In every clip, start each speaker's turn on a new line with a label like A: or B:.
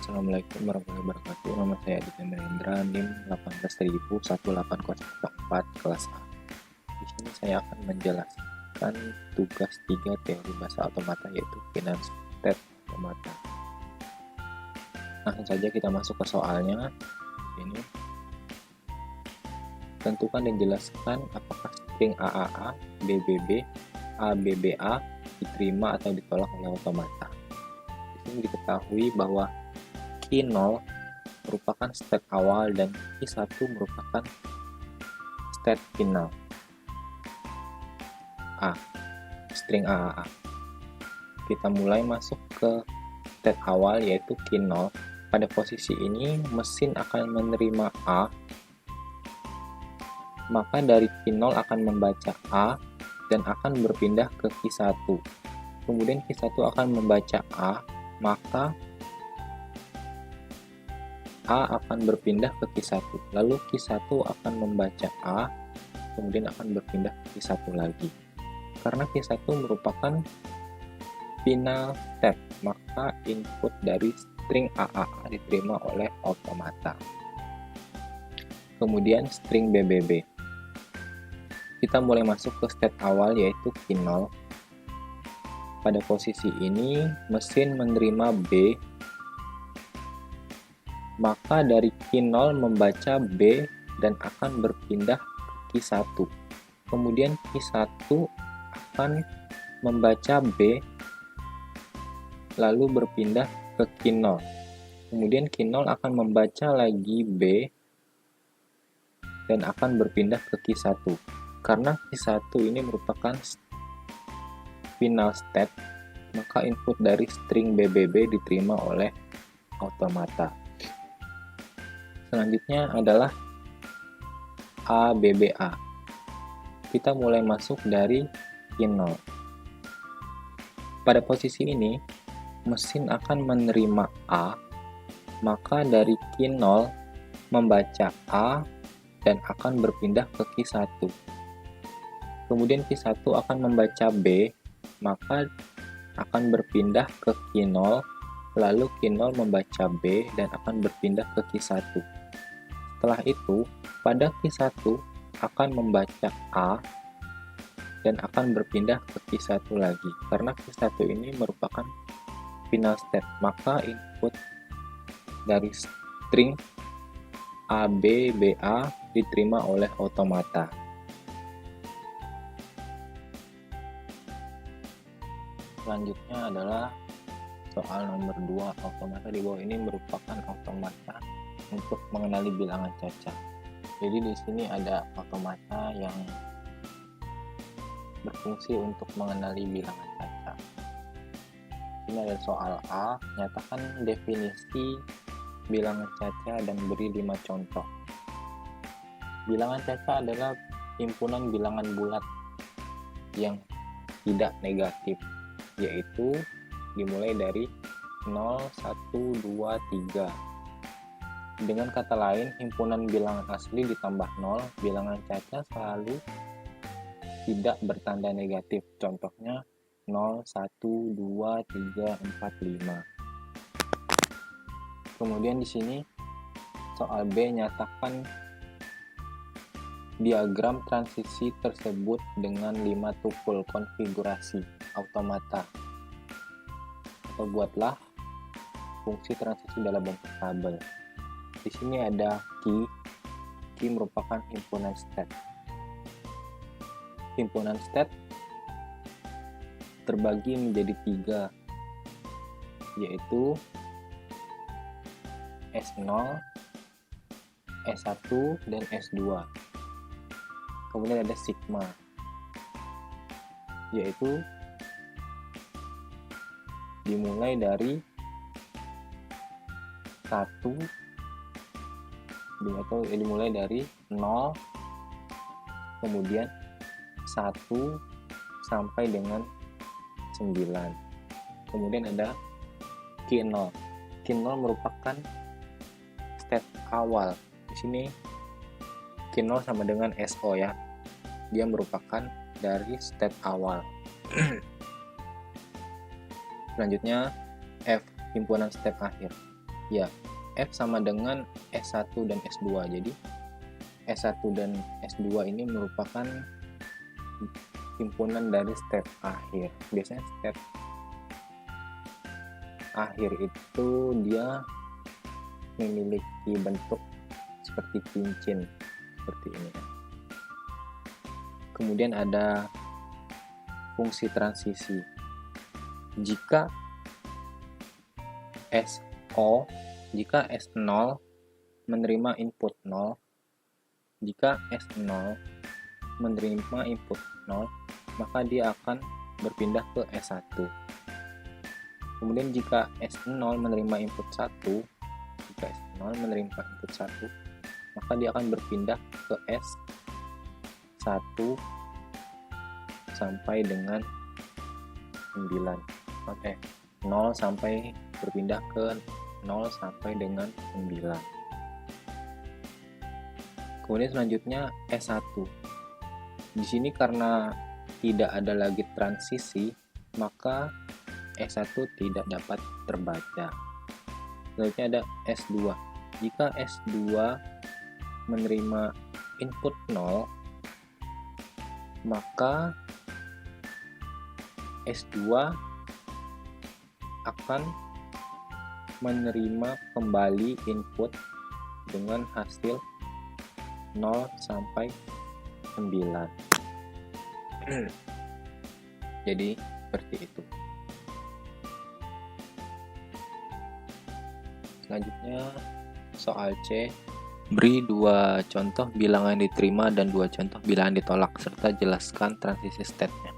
A: Assalamualaikum warahmatullahi wabarakatuh. Nama saya Adi Hendra, NIM 1801804 kelas A. Di sini saya akan menjelaskan tugas 3 teori bahasa otomata, yaitu Finance State Automata. Langsung saja kita masuk ke soalnya. Ini tentukan dan jelaskan apakah string AAA, BBB, ABBA diterima atau ditolak oleh otomata. Di sini diketahui bahwa Q0 merupakan state awal dan Q1 merupakan state final. String AAA. Kita mulai masuk ke state awal, yaitu Q0. Pada posisi ini mesin akan menerima A, maka dari Q0 akan membaca A dan akan berpindah ke Q1. Kemudian Q1 akan membaca A, maka A akan berpindah ke Q1, lalu Q1 akan membaca A, kemudian akan berpindah ke Q1 lagi. Karena Q1 merupakan final step, maka input dari string AAA diterima oleh otomata. Kemudian string BBB. Kita mulai masuk ke state awal, yaitu Q0. Pada posisi ini, mesin menerima B, maka dari Q0 membaca B dan akan berpindah ke Q1. Kemudian Q1 akan membaca B lalu berpindah ke Q0. Kemudian Q0 akan membaca lagi B dan akan berpindah ke Q1. Karena Q1 ini merupakan final step, maka input dari string BBB diterima oleh otomata. Selanjutnya adalah ABBA. Kita mulai masuk dari Q0. Pada posisi ini, mesin akan menerima A, maka dari Q0 membaca A dan akan berpindah ke Q1. Kemudian Q1 akan membaca B, maka akan berpindah ke Q0, lalu Q0 membaca B dan akan berpindah ke Q1. Setelah itu, pada Q1 akan membaca A dan akan berpindah ke Q1 lagi. Karena Q1 ini merupakan final step, maka input dari string ABBA diterima oleh otomata. Selanjutnya adalah soal nomor 2. Automata di bawah ini merupakan automata untuk mengenali bilangan cacat. Jadi di sini ada automata yang berfungsi untuk mengenali bilangan cacat. Ini ada soal A, nyatakan definisi bilangan cacat dan beri 5 contoh. Bilangan cacat adalah himpunan bilangan bulat yang tidak negatif, yaitu dimulai dari 0, 1, 2, 3. Dengan kata lain, himpunan bilangan asli ditambah 0, bilangan cacat selalu tidak bertanda negatif. Contohnya 0, 1, 2, 3, 4, 5. Kemudian di sini soal B, nyatakan diagram transisi tersebut dengan 5 tupel konfigurasi automata. Atau buatlah fungsi transisi dalam bentuk tabel. Di sini ada Q merupakan himpunan state. Himpunan state terbagi menjadi 3, yaitu S0, S1, dan S2. Kemudian ada sigma, yaitu dimulai dari 1 atau dimulai dari 0, kemudian 1 sampai dengan 9. Kemudian ada Q0. Q0 merupakan state awal. Di sini Q0 sama dengan SO ya. Dia merupakan dari state awal. Selanjutnya F, himpunan step akhir. Ya, F sama dengan S1 dan S2. Jadi, S1 dan S2 ini merupakan himpunan dari step akhir. Biasanya step akhir itu dia memiliki bentuk seperti cincin, seperti ini. Kemudian ada fungsi transisi. Jika S0 menerima input 0, jika S0 menerima input 0, maka dia akan berpindah ke S1. Kemudian jika S0 menerima input 1, jika S0 menerima input 1, maka dia akan berpindah ke S1 sampai dengan 9. Oke, 0 sampai berpindah ke 0 sampai dengan 9. Kemudian selanjutnya S1. Di sini karena tidak ada lagi transisi, maka S1 tidak dapat terbaca. Selanjutnya ada S2. Jika S2 menerima input 0, maka S2 akan menerima kembali input dengan hasil 0 sampai 9. Jadi seperti itu. Selanjutnya soal C. Beri 2 contoh bilangan diterima dan 2 contoh bilangan ditolak serta jelaskan transisi state-nya.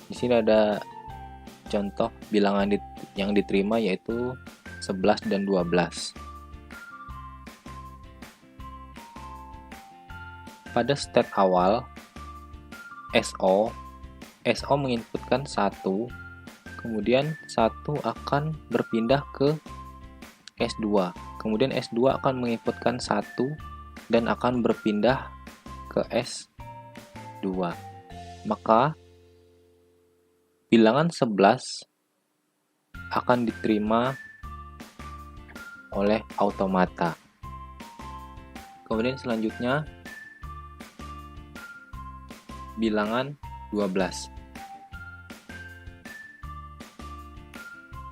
A: Di sini ada contoh bilangan yang diterima yaitu 11 dan 12. Pada state awal SO menginputkan 1, kemudian 1 akan berpindah ke S2. Kemudian S2 akan menginputkan 1 dan akan berpindah ke S2. Maka bilangan 11 akan diterima oleh automata. Kemudian selanjutnya bilangan 12.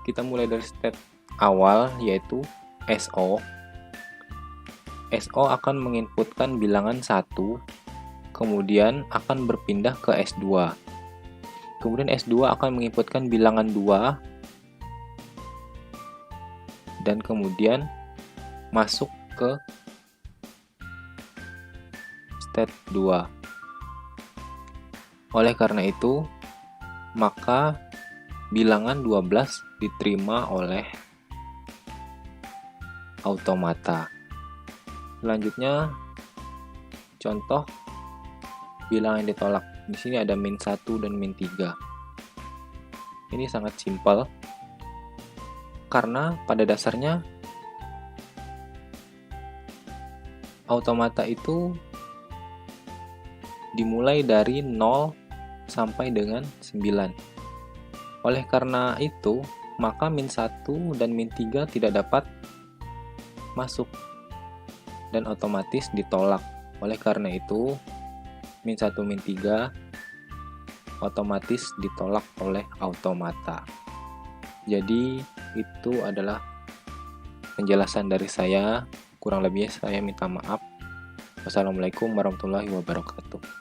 A: Kita mulai dari step awal yaitu SO. SO akan menginputkan bilangan 1, kemudian akan berpindah ke S2. Kemudian S2 akan menginputkan bilangan 2 dan kemudian masuk ke state 2. Oleh karena itu, maka bilangan 12 diterima oleh automata. Selanjutnya, contoh bilangan yang ditolak. Di sini ada -1 dan -3. Ini sangat simpel karena pada dasarnya automata itu dimulai dari 0 sampai dengan 9. Oleh karena itu, maka -1 dan -3 tidak dapat masuk dan otomatis ditolak. Oleh karena itu, -1, -3 otomatis ditolak oleh automata. Jadi, itu adalah penjelasan dari saya. Kurang lebihnya saya minta maaf. Wassalamualaikum warahmatullahi wabarakatuh.